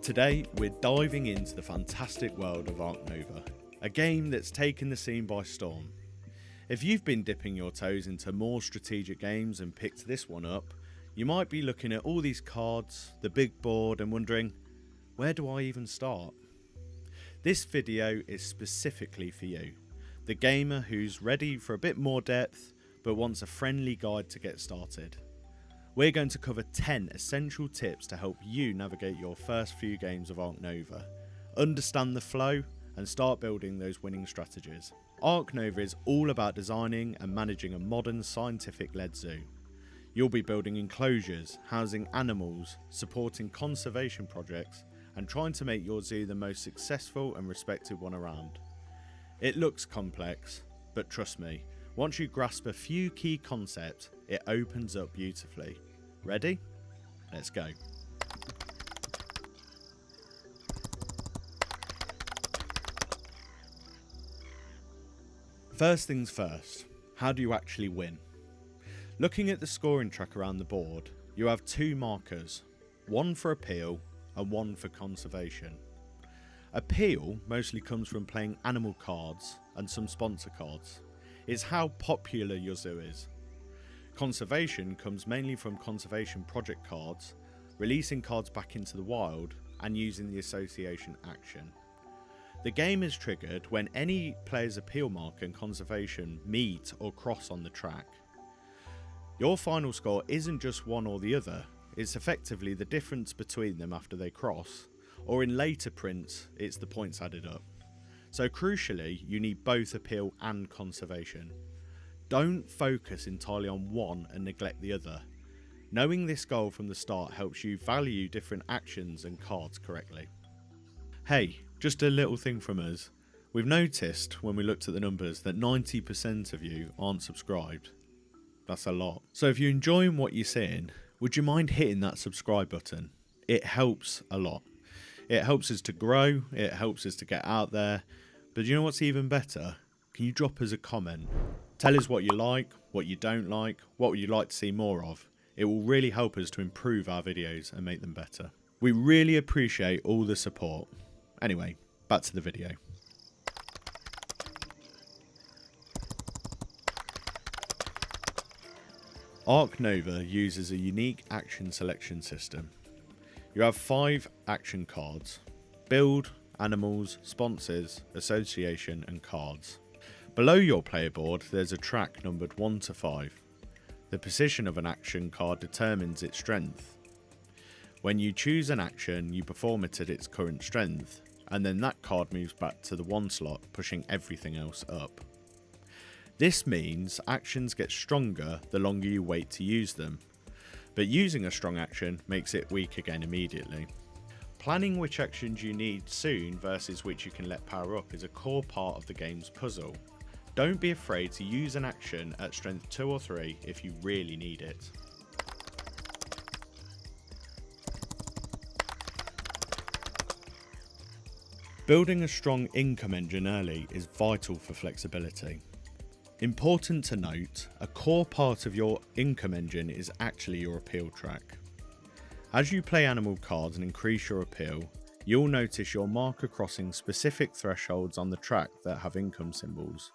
Today, we're diving into the fantastic world of Ark Nova, a game that's taken the scene by storm. If you've been dipping your toes into more strategic games and picked this one up, you might be looking at all these cards, the big board, and wondering, where do I even start? This video is specifically for you, the gamer who's ready for a bit more depth but wants a friendly guide to get started. We're going to cover 10 essential tips to help you navigate your first few games of Ark Nova, understand the flow, and start building those winning strategies. Ark Nova is all about designing and managing a modern scientific-led zoo. You'll be building enclosures, housing animals, supporting conservation projects, and trying to make your zoo the most successful and respected one around. It looks complex, but trust me, once you grasp a few key concepts, it opens up beautifully. Ready? Let's go. First things first, how do you actually win? Looking at the scoring track around the board, you have two markers, one for appeal and one for conservation. Appeal mostly comes from playing animal cards and some sponsor cards. It's how popular your zoo is. Conservation comes mainly from conservation project cards, releasing cards back into the wild and using the association action. The game is triggered when any player's appeal marker and conservation meet or cross on the track. Your final score isn't just one or the other, it's effectively the difference between them after they cross, or in later prints, it's the points added up. So crucially, you need both appeal and conservation. Don't focus entirely on one and neglect the other. Knowing this goal from the start helps you value different actions and cards correctly. Hey, just a little thing from us. We've noticed when we looked at the numbers that 90% of you aren't subscribed. That's a lot. So if you're enjoying what you're seeing, would you mind hitting that subscribe button? It helps a lot. It helps us to grow, it helps us to get out there, but you know what's even better? Can you drop us a comment? Tell us what you like, what you don't like, what would you like to see more of. It will really help us to improve our videos and make them better. We really appreciate all the support. Anyway, back to the video. Ark Nova uses a unique action selection system. You have 5 action cards: build, animals, sponsors, association and cards. Below your player board there's a track numbered 1 to 5. The position of an action card determines its strength. When you choose an action, you perform it at its current strength, and then that card moves back to the 1 slot, pushing everything else up. This means actions get stronger the longer you wait to use them, but using a strong action makes it weak again immediately. Planning which actions you need soon versus which you can let power up is a core part of the game's puzzle. Don't be afraid to use an action at strength 2 or 3 if you really need it. Building a strong income engine early is vital for flexibility. Important to note, a core part of your income engine is actually your appeal track. As you play animal cards and increase your appeal, you'll notice your marker crossing specific thresholds on the track that have income symbols.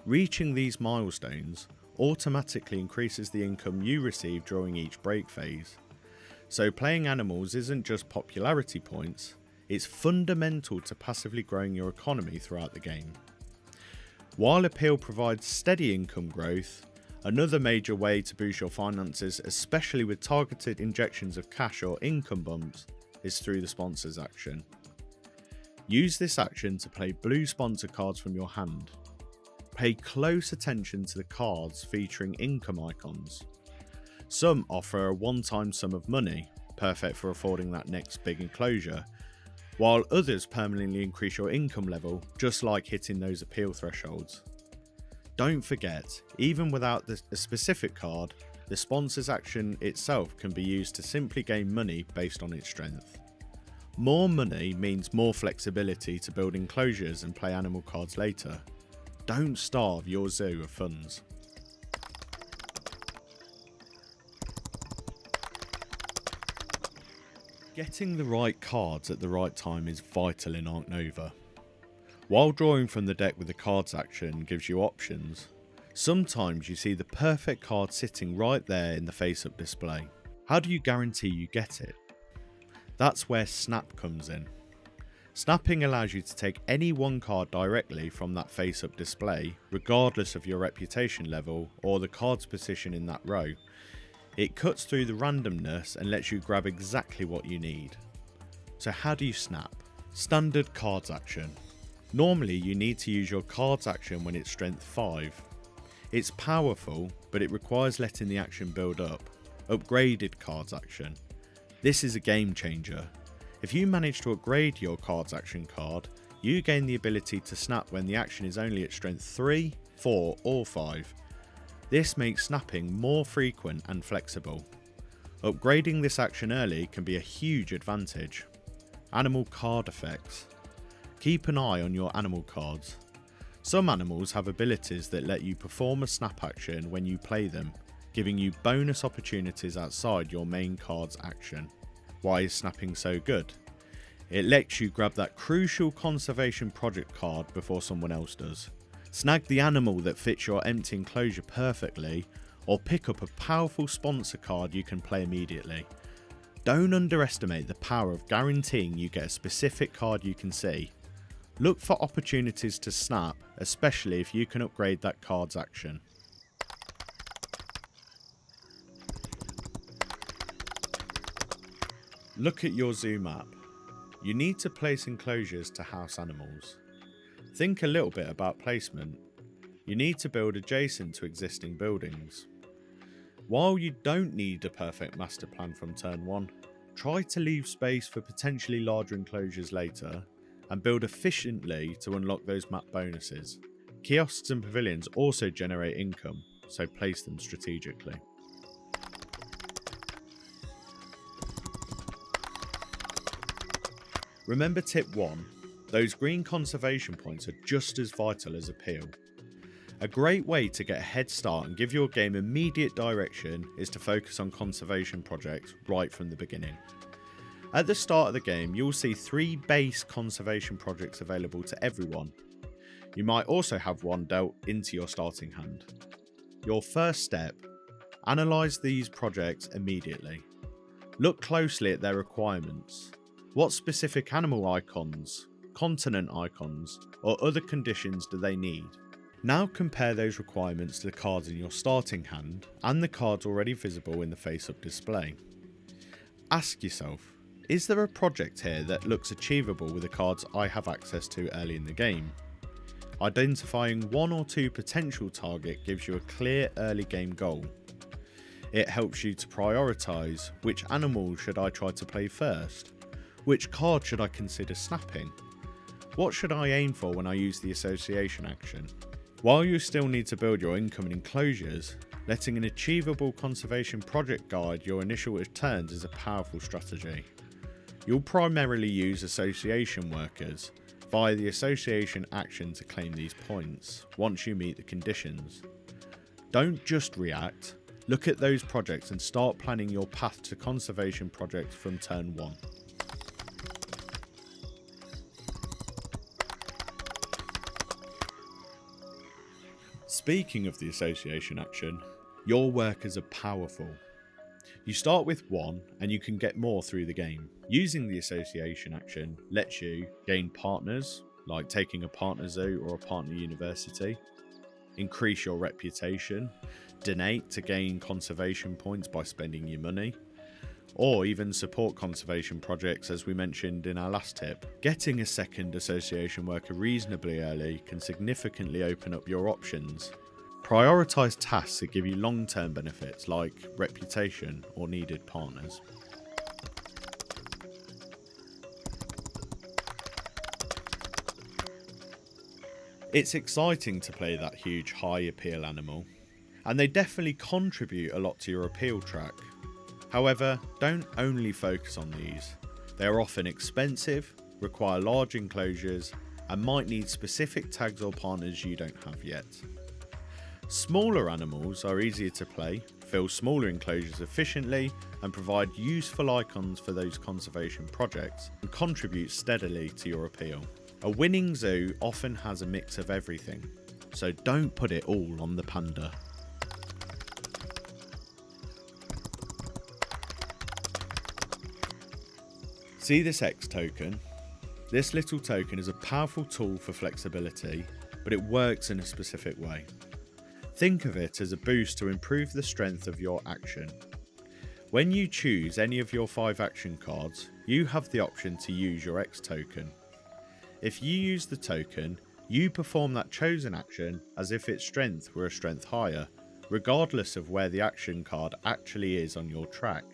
Reaching these milestones automatically increases the income you receive during each break phase. So playing animals isn't just popularity points, it's fundamental to passively growing your economy throughout the game. While appeal provides steady income growth, another major way to boost your finances, especially with targeted injections of cash or income bumps, is through the sponsors action. Use this action to play blue sponsor cards from your hand. Pay close attention to the cards featuring income icons. Some offer a one-time sum of money, perfect for affording that next big enclosure, while others permanently increase your income level, just like hitting those appeal thresholds. Don't forget, even without a specific card, the sponsors action itself can be used to simply gain money based on its strength. More money means more flexibility to build enclosures and play animal cards later. Don't starve your zoo of funds. Getting the right cards at the right time is vital in Ark Nova. While drawing from the deck with the cards action gives you options, sometimes you see the perfect card sitting right there in the face-up display. How do you guarantee you get it? That's where Snap comes in. Snapping allows you to take any one card directly from that face-up display, regardless of your reputation level or the card's position in that row. It cuts through the randomness and lets you grab exactly what you need. So how do you snap? Standard cards action. Normally you need to use your cards action when it's strength 5. It's powerful, but it requires letting the action build up. Upgraded cards action. This is a game changer. If you manage to upgrade your cards action card, you gain the ability to snap when the action is only at strength 3, 4 or 5. This makes snapping more frequent and flexible. Upgrading this action early can be a huge advantage. Animal card effects. Keep an eye on your animal cards. Some animals have abilities that let you perform a snap action when you play them, giving you bonus opportunities outside your main card's action. Why is snapping so good? It lets you grab that crucial conservation project card before someone else does. Snag the animal that fits your empty enclosure perfectly, or pick up a powerful sponsor card you can play immediately. Don't underestimate the power of guaranteeing you get a specific card you can see. Look for opportunities to snap, especially if you can upgrade that card's action. Look at your zoo map. You need to place enclosures to house animals. Think a little bit about placement. You need to build adjacent to existing buildings. While you don't need a perfect master plan from turn 1, try to leave space for potentially larger enclosures later and build efficiently to unlock those map bonuses. Kiosks and pavilions also generate income, so place them strategically. Remember tip 1, those green conservation points are just as vital as appeal. A great way to get a head start and give your game immediate direction is to focus on conservation projects right from the beginning. At the start of the game, you'll see 3 base conservation projects available to everyone. You might also have one dealt into your starting hand. Your first step, analyse these projects immediately. Look closely at their requirements. What specific animal icons, continent icons, or other conditions do they need? Now compare those requirements to the cards in your starting hand and the cards already visible in the face-up display. Ask yourself, is there a project here that looks achievable with the cards I have access to early in the game? Identifying 1 or 2 potential targets gives you a clear early game goal. It helps you to prioritise which animal should I try to play first, which card should I consider snapping, what should I aim for when I use the association action. While you still need to build your incoming enclosures, letting an achievable conservation project guide your initial turns is a powerful strategy. You'll primarily use association workers via the association action to claim these points once you meet the conditions. Don't just react, look at those projects and start planning your path to conservation projects from turn 1. Speaking of the association action, your workers are powerful. You start with 1 and you can get more through the game. Using the association action lets you gain partners, like taking a partner zoo or a partner university, increase your reputation, donate to gain conservation points by spending your money, or even support conservation projects as we mentioned in our last tip. Getting a second association worker reasonably early can significantly open up your options. Prioritise tasks that give you long-term benefits like reputation or needed partners. It's exciting to play that huge high appeal animal, and they definitely contribute a lot to your appeal track. However, don't only focus on these. They are often expensive, require large enclosures, and might need specific tags or partners you don't have yet. Smaller animals are easier to play, fill smaller enclosures efficiently, and provide useful icons for those conservation projects, and contribute steadily to your appeal. A winning zoo often has a mix of everything, so don't put it all on the panda. See this X token? This little token is a powerful tool for flexibility, but it works in a specific way. Think of it as a boost to improve the strength of your action. When you choose any of your 5 action cards, you have the option to use your X token. If you use the token, you perform that chosen action as if its strength were a strength higher, regardless of where the action card actually is on your track.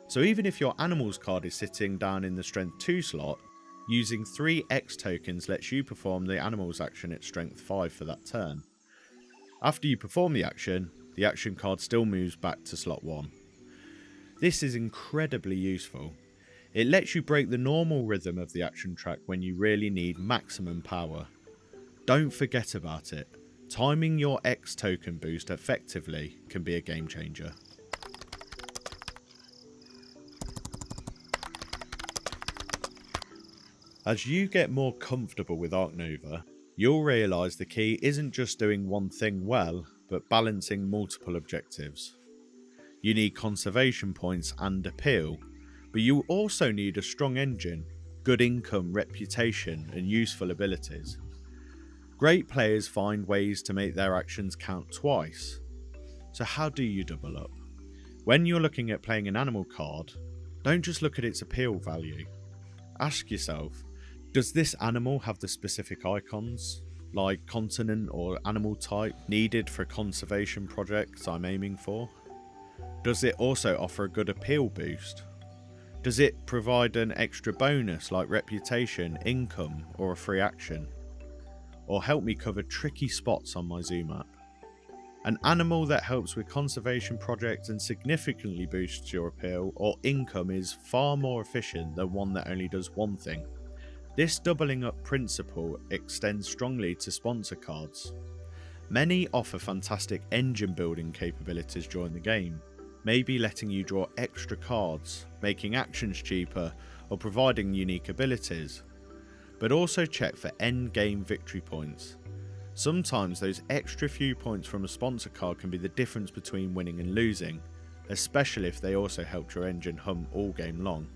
So even if your animals card is sitting down in the strength 2 slot, using 3 X tokens lets you perform the animals action at strength 5 for that turn. After you perform the action card still moves back to slot 1. This is incredibly useful. It lets you break the normal rhythm of the action track when you really need maximum power. Don't forget about it. Timing your X token boost effectively can be a game changer. As you get more comfortable with Ark Nova, you'll realise the key isn't just doing one thing well, but balancing multiple objectives. You need conservation points and appeal, but you also need a strong engine, good income, reputation, and useful abilities. Great players find ways to make their actions count twice. So how do you double up? When you're looking at playing an animal card, don't just look at its appeal value. Ask yourself, does this animal have the specific icons, like continent or animal type, needed for conservation projects I'm aiming for? Does it also offer a good appeal boost? Does it provide an extra bonus like reputation, income, or a free action? Or help me cover tricky spots on my zoo map? An animal that helps with conservation projects and significantly boosts your appeal or income is far more efficient than one that only does one thing. This doubling up principle extends strongly to sponsor cards. Many offer fantastic engine building capabilities during the game, maybe letting you draw extra cards, making actions cheaper, or providing unique abilities. But also check for end game victory points. Sometimes those extra few points from a sponsor card can be the difference between winning and losing, especially if they also helped your engine hum all game long.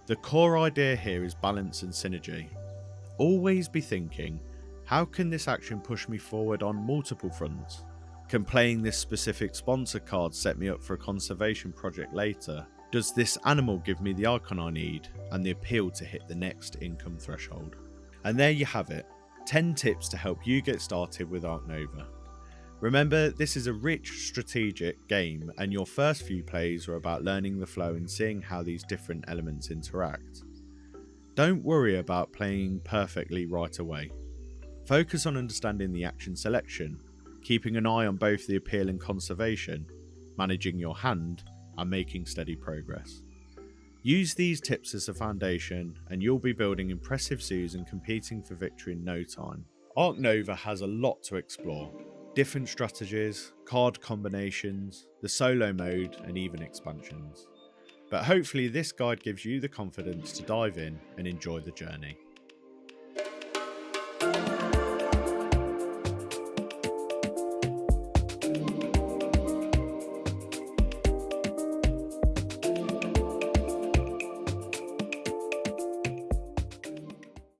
The core idea here is balance and synergy. Always be thinking, how can this action push me forward on multiple fronts? Can playing this specific sponsor card set me up for a conservation project later? Does this animal give me the icon I need and the appeal to hit the next income threshold? And there you have it, 10 tips to help you get started with Ark Nova. Remember, this is a rich strategic game and your first few plays are about learning the flow and seeing how these different elements interact. Don't worry about playing perfectly right away. Focus on understanding the action selection, keeping an eye on both the appeal and conservation, managing your hand, and making steady progress. Use these tips as a foundation and you'll be building impressive zoos and competing for victory in no time. Ark Nova has a lot to explore. Different strategies, card combinations, the solo mode, and even expansions. But hopefully this guide gives you the confidence to dive in and enjoy the journey.